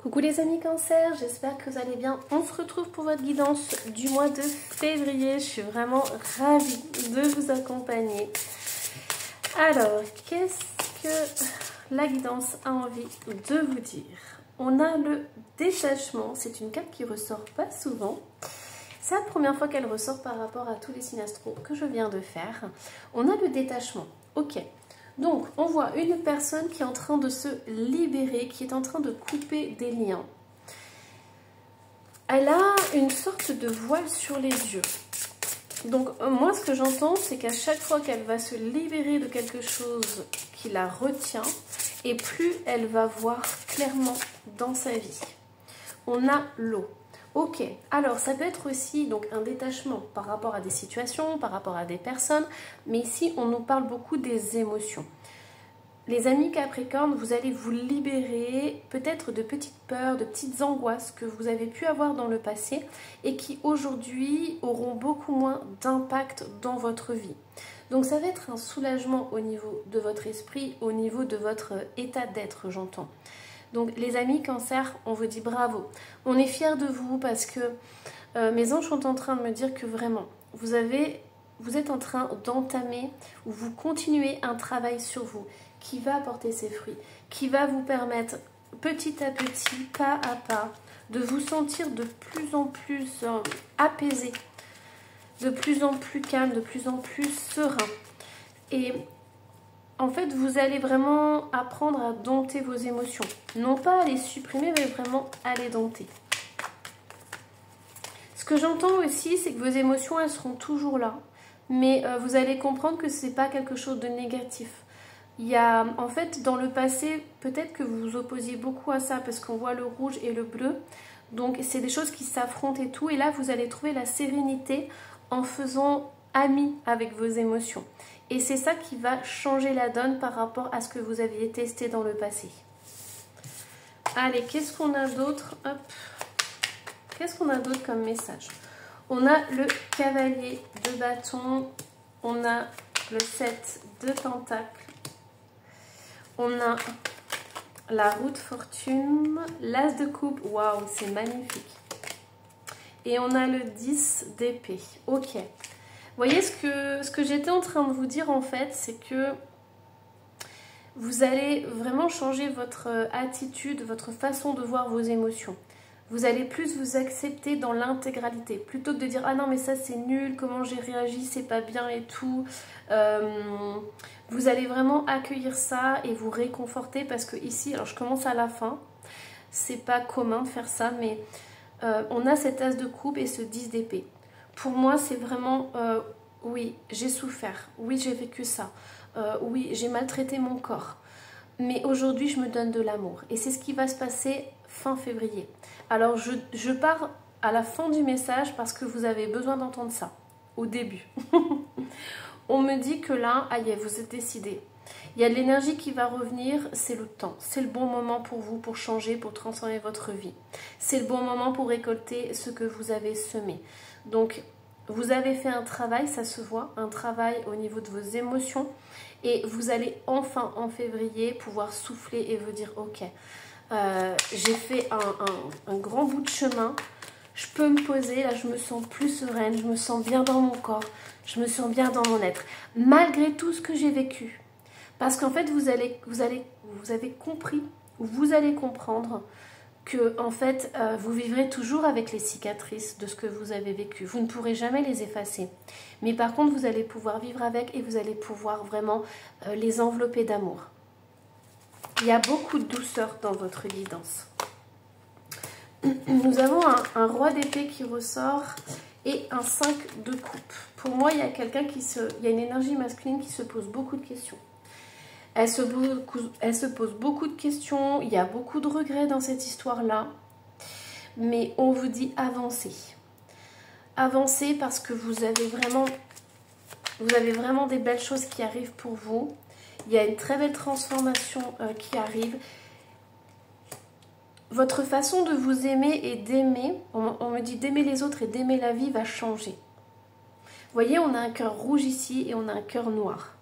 Coucou les amis Cancer, j'espère que vous allez bien. On se retrouve pour votre guidance du mois de février. Je suis vraiment ravie de vous accompagner. Alors, qu'est-ce que la guidance a envie de vous dire? On a le détachement. C'est une carte qui ressort pas souvent. C'est la première fois qu'elle ressort par rapport à tous les signes astro que je viens de faire. On a le détachement. Ok. Donc, on voit une personne qui est en train de se libérer, qui est en train de couper des liens. Elle a une sorte de voile sur les yeux. Donc, moi, ce que j'entends, c'est qu'à chaque fois qu'elle va se libérer de quelque chose qui la retient, et plus elle va voir clairement dans sa vie. On a l'eau. Ok, alors ça peut être aussi donc un détachement par rapport à des situations, par rapport à des personnes, mais ici on nous parle beaucoup des émotions. Les amis Capricorne, vous allez vous libérer peut-être de petites peurs, de petites angoisses que vous avez pu avoir dans le passé et qui aujourd'hui auront beaucoup moins d'impact dans votre vie. Donc ça va être un soulagement au niveau de votre esprit, au niveau de votre état d'être, j'entends. Donc les amis Cancer, on vous dit bravo. On est fiers de vous parce que mes anges sont en train de me dire que vraiment, vous êtes en train d'entamer ou vous continuez un travail sur vous qui va apporter ses fruits, qui va vous permettre petit à petit, pas à pas, de vous sentir de plus en plus apaisé, de plus en plus calme, de plus en plus serein. Et en fait, vous allez vraiment apprendre à dompter vos émotions. Non pas à les supprimer, mais vraiment à les dompter. Ce que j'entends aussi, c'est que vos émotions, elles seront toujours là. Mais vous allez comprendre que ce n'est pas quelque chose de négatif. Il y a, en fait, dans le passé, peut-être que vous vous opposiez beaucoup à ça, parce qu'on voit le rouge et le bleu. Donc, c'est des choses qui s'affrontent et tout. Et là, vous allez trouver la sérénité en faisant ami avec vos émotions. Et c'est ça qui va changer la donne par rapport à ce que vous aviez testé dans le passé. Allez, qu'est-ce qu'on a d'autre? Hop. Qu'est-ce qu'on a d'autre comme message? On a le cavalier de bâton. On a le 7 de pentacles. On a la roue de fortune. L'as de coupe. Waouh, c'est magnifique. Et on a le 10 d'épée. Ok. Vous voyez, ce que j'étais en train de vous dire en fait, c'est que vous allez vraiment changer votre attitude, votre façon de voir vos émotions. Vous allez plus vous accepter dans l'intégralité. Plutôt que de dire « Ah non mais ça c'est nul, comment j'ai réagi, c'est pas bien et tout ». Vous allez vraiment accueillir ça et vous réconforter parce que ici, alors je commence à la fin, c'est pas commun de faire ça, mais on a cet as de coupe et ce 10 d'épée. Pour moi, c'est vraiment, oui, j'ai souffert, oui, j'ai vécu ça, oui, j'ai maltraité mon corps. Mais aujourd'hui, je me donne de l'amour. Et c'est ce qui va se passer fin février. Alors, je pars à la fin du message parce que vous avez besoin d'entendre ça, au début. On me dit que là, aïe, vous êtes décidé. Il y a de l'énergie qui va revenir, c'est le temps. C'est le bon moment pour vous, pour changer, pour transformer votre vie. C'est le bon moment pour récolter ce que vous avez semé. Donc, vous avez fait un travail, ça se voit, un travail au niveau de vos émotions. Et vous allez enfin, en février, pouvoir souffler et vous dire, ok, j'ai fait un grand bout de chemin. Je peux me poser, là, je me sens plus sereine, je me sens bien dans mon corps, je me sens bien dans mon être. Malgré tout ce que j'ai vécu. Parce qu'en fait, vous avez compris, ou vous allez comprendre que en fait, vous vivrez toujours avec les cicatrices de ce que vous avez vécu. Vous ne pourrez jamais les effacer. Mais par contre, vous allez pouvoir vivre avec et vous allez pouvoir vraiment les envelopper d'amour. Il y a beaucoup de douceur dans votre guidance. Nous avons un roi d'épée qui ressort et un 5 de coupe. Pour moi, il y a il y a une énergie masculine qui se pose beaucoup de questions. Elle se pose beaucoup de questions, il y a beaucoup de regrets dans cette histoire-là. Mais on vous dit avancez. Avancez parce que vous avez vraiment des belles choses qui arrivent pour vous. Il y a une très belle transformation qui arrive. Votre façon de vous aimer et d'aimer, on me dit d'aimer les autres et d'aimer la vie va changer. Vous voyez, on a un cœur rouge ici et on a un cœur noir.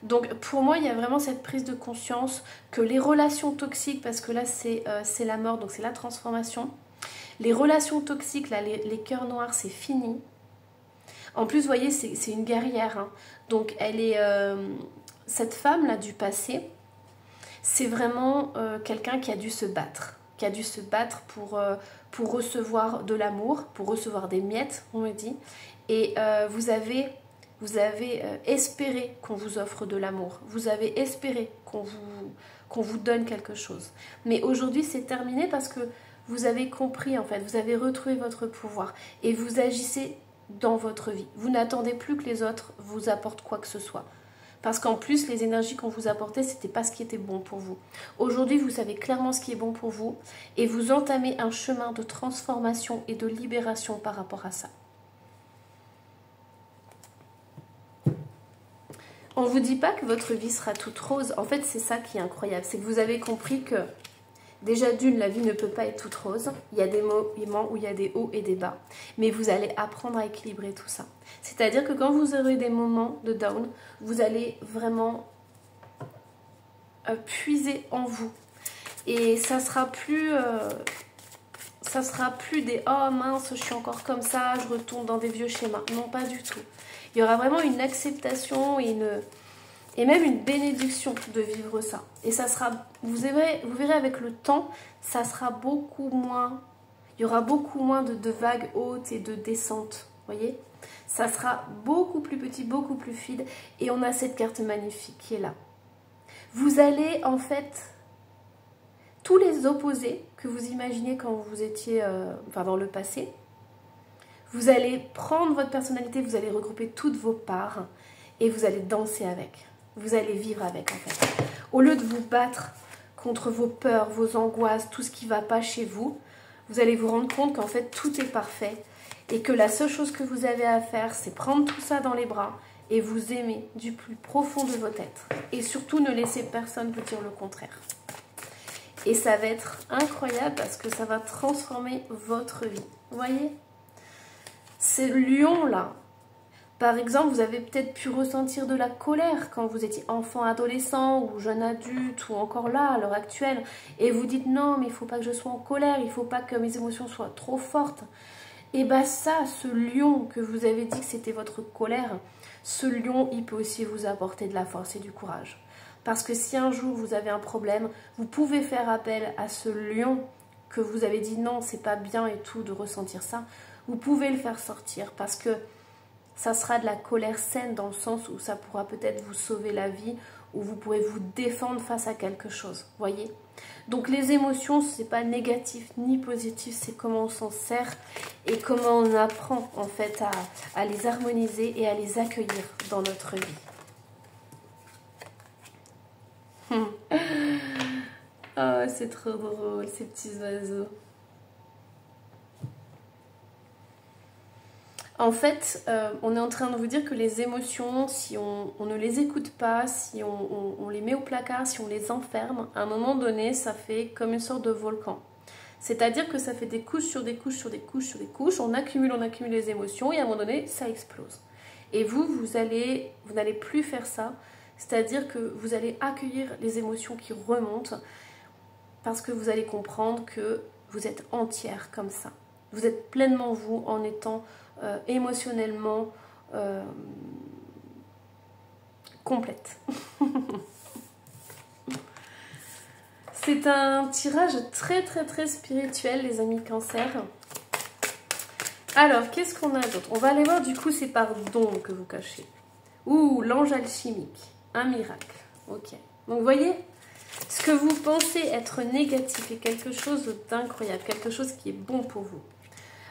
Donc pour moi, il y a vraiment cette prise de conscience que les relations toxiques, parce que là c'est la mort, donc c'est la transformation. Les relations toxiques, là, les cœurs noirs, c'est fini. En plus, vous voyez, c'est une guerrière. Hein. Donc elle est... cette femme-là du passé, c'est vraiment quelqu'un qui a dû se battre. Qui a dû se battre pour recevoir de l'amour, pour recevoir des miettes, on me dit. Et vous avez espéré qu'on vous offre de l'amour. Vous avez espéré qu'on vous donne quelque chose. Mais aujourd'hui, c'est terminé parce que vous avez compris, en fait. Vous avez retrouvé votre pouvoir. Et vous agissez dans votre vie. Vous n'attendez plus que les autres vous apportent quoi que ce soit. Parce qu'en plus, les énergies qu'on vous apportait, c'était pas ce qui était bon pour vous. Aujourd'hui, vous savez clairement ce qui est bon pour vous. Et vous entamez un chemin de transformation et de libération par rapport à ça. On ne vous dit pas que votre vie sera toute rose. En fait, c'est ça qui est incroyable. C'est que vous avez compris que, déjà d'une, la vie ne peut pas être toute rose. Il y a des moments où il y a des hauts et des bas. Mais vous allez apprendre à équilibrer tout ça. C'est-à-dire que quand vous aurez des moments de down, vous allez vraiment puiser en vous. Et ça sera plus des « oh mince, je suis encore comme ça, je retourne dans des vieux schémas ». Non, pas du tout. Il y aura vraiment une acceptation et même une bénédiction de vivre ça. Et ça sera, vous verrez avec le temps, ça sera beaucoup moins, il y aura beaucoup moins de vagues hautes et de descentes, voyez. Ça sera beaucoup plus petit, beaucoup plus fluide. Et on a cette carte magnifique qui est là. Vous allez en fait, tous les opposés que vous imaginez quand vous étiez dans le passé, vous allez prendre votre personnalité, vous allez regrouper toutes vos parts et vous allez danser avec. Vous allez vivre avec en fait. Au lieu de vous battre contre vos peurs, vos angoisses, tout ce qui ne va pas chez vous, vous allez vous rendre compte qu'en fait tout est parfait et que la seule chose que vous avez à faire, c'est prendre tout ça dans les bras et vous aimer du plus profond de votre être. Et surtout ne laissez personne vous dire le contraire. Et ça va être incroyable parce que ça va transformer votre vie. Vous voyez ? Ces lions-là, par exemple, vous avez peut-être pu ressentir de la colère quand vous étiez enfant, adolescent ou jeune adulte ou encore là, à l'heure actuelle. Et vous dites non, mais il ne faut pas que je sois en colère, il ne faut pas que mes émotions soient trop fortes. Et bien ça, ce lion que vous avez dit que c'était votre colère, ce lion, il peut aussi vous apporter de la force et du courage. Parce que si un jour vous avez un problème, vous pouvez faire appel à ce lion que vous avez dit non, c'est pas bien et tout de ressentir ça. Vous pouvez le faire sortir parce que ça sera de la colère saine dans le sens où ça pourra peut-être vous sauver la vie ou vous pourrez vous défendre face à quelque chose, voyez. Donc les émotions, c'est pas négatif ni positif, c'est comment on s'en sert et comment on apprend en fait à les harmoniser et à les accueillir dans notre vie. Oh, c'est trop drôle, ces petits oiseaux. En fait, on est en train de vous dire que les émotions, si on ne les écoute pas, si on les met au placard, si on les enferme, à un moment donné, ça fait comme une sorte de volcan. C'est-à-dire que ça fait des couches sur des couches sur des couches sur des couches, on accumule les émotions et à un moment donné, ça explose. Et vous n'allez plus faire ça, c'est-à-dire que vous allez accueillir les émotions qui remontent parce que vous allez comprendre que vous êtes entière comme ça. Vous êtes pleinement vous en étant émotionnellement complète. C'est un tirage très très très spirituel, les amis Cancer. Alors, qu'est-ce qu'on a d'autre? On va aller voir, du coup, c'est par don que vous cachez. Ouh, l'ange alchimique. Un miracle. Ok. Donc, vous voyez, ce que vous pensez être négatif est quelque chose d'incroyable, quelque chose qui est bon pour vous.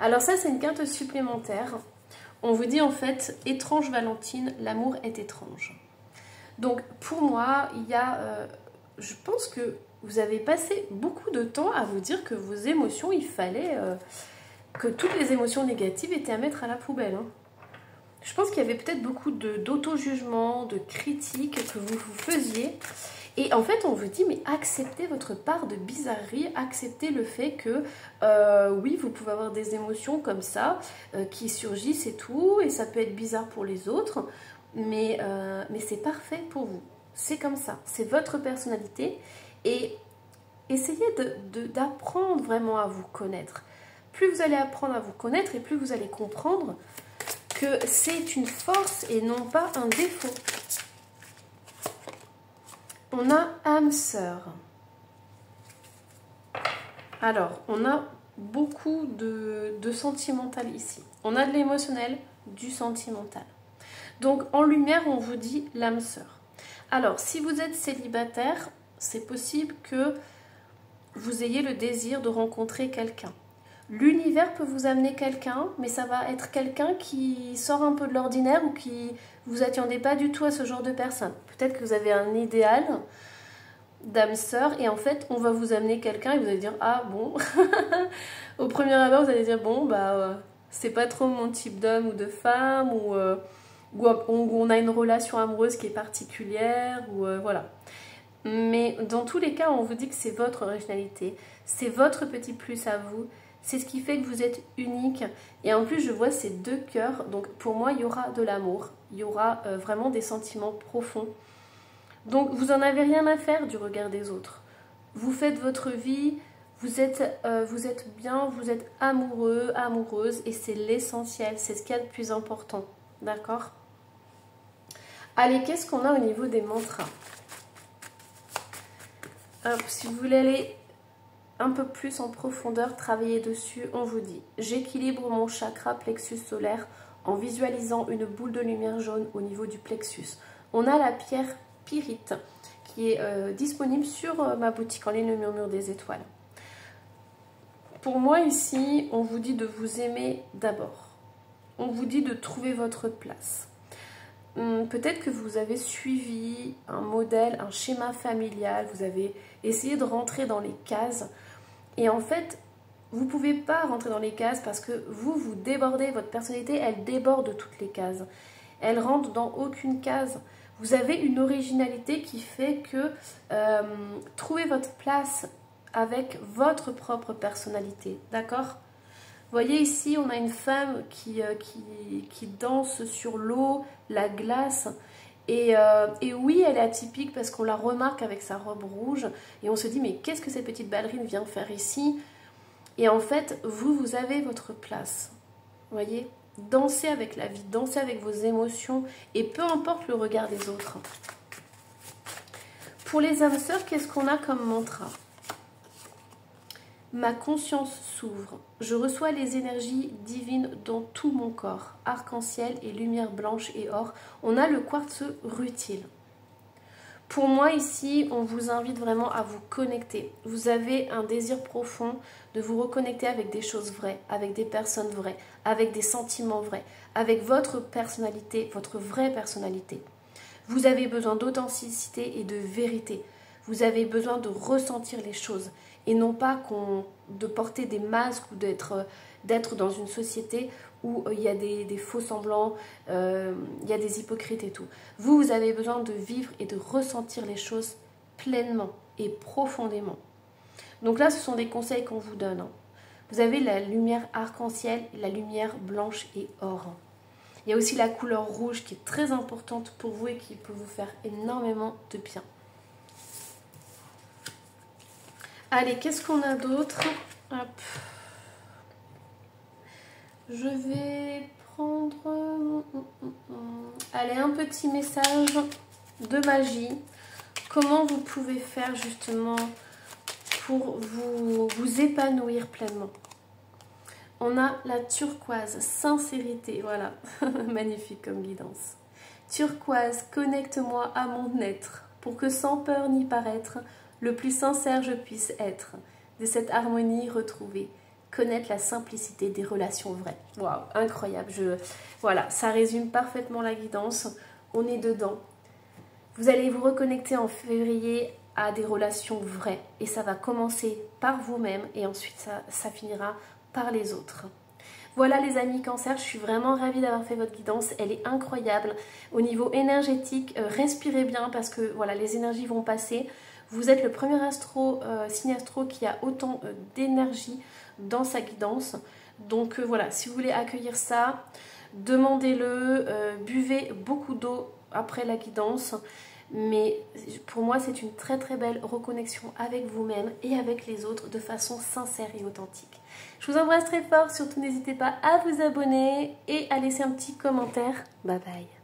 Alors ça, c'est une carte supplémentaire. On vous dit en fait, étrange Valentine, l'amour est étrange. Donc pour moi, il y a, je pense que vous avez passé beaucoup de temps à vous dire que vos émotions, il fallait que toutes les émotions négatives étaient à mettre à la poubelle. Hein. Je pense qu'il y avait peut-être beaucoup d'auto-jugement, de critiques que vous faisiez. Et en fait, on vous dit, mais acceptez votre part de bizarrerie, acceptez le fait que, oui, vous pouvez avoir des émotions comme ça, qui surgissent et tout, et ça peut être bizarre pour les autres, mais c'est parfait pour vous. C'est comme ça, c'est votre personnalité et essayez d'apprendre vraiment à vous connaître. Plus vous allez apprendre à vous connaître et plus vous allez comprendre que c'est une force et non pas un défaut. On a âme sœur. Alors, on a beaucoup de sentimental ici. On a de l'émotionnel, du sentimental. Donc, en lumière, on vous dit l'âme sœur. Alors, si vous êtes célibataire, c'est possible que vous ayez le désir de rencontrer quelqu'un. L'univers peut vous amener quelqu'un, mais ça va être quelqu'un qui sort un peu de l'ordinaire ou qui vous attendez pas du tout à ce genre de personne. Peut-être que vous avez un idéal d'âme sœur et en fait on va vous amener quelqu'un et vous allez dire ah bon. Au premier abord vous allez dire bon bah c'est pas trop mon type d'homme ou de femme ou on a une relation amoureuse qui est particulière ou voilà. Mais dans tous les cas on vous dit que c'est votre originalité, c'est votre petit plus à vous. C'est ce qui fait que vous êtes unique. Et en plus, je vois ces deux cœurs. Donc, pour moi, il y aura de l'amour. Il y aura vraiment des sentiments profonds. Donc, vous n'en avez rien à faire du regard des autres. Vous faites votre vie. Vous êtes bien. Vous êtes amoureux, amoureuse. Et c'est l'essentiel. C'est ce qu'il y a de plus important. D'accord? Allez, qu'est-ce qu'on a au niveau des mantras? Hop, si vous voulez aller un peu plus en profondeur, travailler dessus, on vous dit j'équilibre mon chakra plexus solaire en visualisant une boule de lumière jaune au niveau du plexus. On a la pierre pyrite qui est disponible sur ma boutique en ligne Le Murmure des Étoiles. Pour moi ici, on vous dit de vous aimer d'abord. On vous dit de trouver votre place. Peut-être que vous avez suivi un modèle, un schéma familial, vous avez essayé de rentrer dans les cases. Et en fait, vous ne pouvez pas rentrer dans les cases parce que vous débordez, votre personnalité, elle déborde toutes les cases. Elle rentre dans aucune case. Vous avez une originalité qui fait que trouvez votre place avec votre propre personnalité, d'accord? Vous voyez ici, on a une femme qui danse sur l'eau, la glace. Et oui, elle est atypique parce qu'on la remarque avec sa robe rouge. Et on se dit, mais qu'est-ce que cette petite ballerine vient faire ici? Et en fait, vous avez votre place. Vous voyez? Dansez avec la vie, dansez avec vos émotions. Et peu importe le regard des autres. Pour les âmes sœurs, qu'est-ce qu'on a comme mantra? Ma conscience s'ouvre. Je reçois les énergies divines dans tout mon corps. Arc-en-ciel et lumière blanche et or. On a le quartz rutile. Pour moi ici, on vous invite vraiment à vous connecter. Vous avez un désir profond de vous reconnecter avec des choses vraies, avec des personnes vraies, avec des sentiments vrais, avec votre personnalité, votre vraie personnalité. Vous avez besoin d'authenticité et de vérité. Vous avez besoin de ressentir les choses. Et non pas de porter des masques ou d'être dans une société où il y a des faux semblants, il y a des hypocrites et tout. Vous avez besoin de vivre et de ressentir les choses pleinement et profondément. Donc là, ce sont des conseils qu'on vous donne. Vous avez la lumière arc-en-ciel, la lumière blanche et or. Il y a aussi la couleur rouge qui est très importante pour vous et qui peut vous faire énormément de bien. Allez, qu'est-ce qu'on a d'autre? Hop. Je vais prendre... Allez, un petit message de magie. Comment vous pouvez faire justement pour vous épanouir pleinement? On a la turquoise, sincérité, voilà. Magnifique comme guidance. Turquoise, connecte-moi à mon être pour que sans peur ni paraître, le plus sincère je puisse être, de cette harmonie retrouvée, connaître la simplicité des relations vraies. Waouh, incroyable. Voilà, ça résume parfaitement la guidance. On est dedans. Vous allez vous reconnecter en février à des relations vraies. Et ça va commencer par vous-même et ensuite ça finira par les autres. Voilà les amis Cancer, je suis vraiment ravie d'avoir fait votre guidance. Elle est incroyable. Au niveau énergétique, respirez bien parce que voilà, les énergies vont passer. Vous êtes le premier signe astro qui a autant d'énergie dans sa guidance. Donc voilà, si vous voulez accueillir ça, demandez-le, buvez beaucoup d'eau après la guidance. Mais pour moi, c'est une très très belle reconnexion avec vous-même et avec les autres de façon sincère et authentique. Je vous embrasse très fort, surtout n'hésitez pas à vous abonner et à laisser un petit commentaire. Bye bye.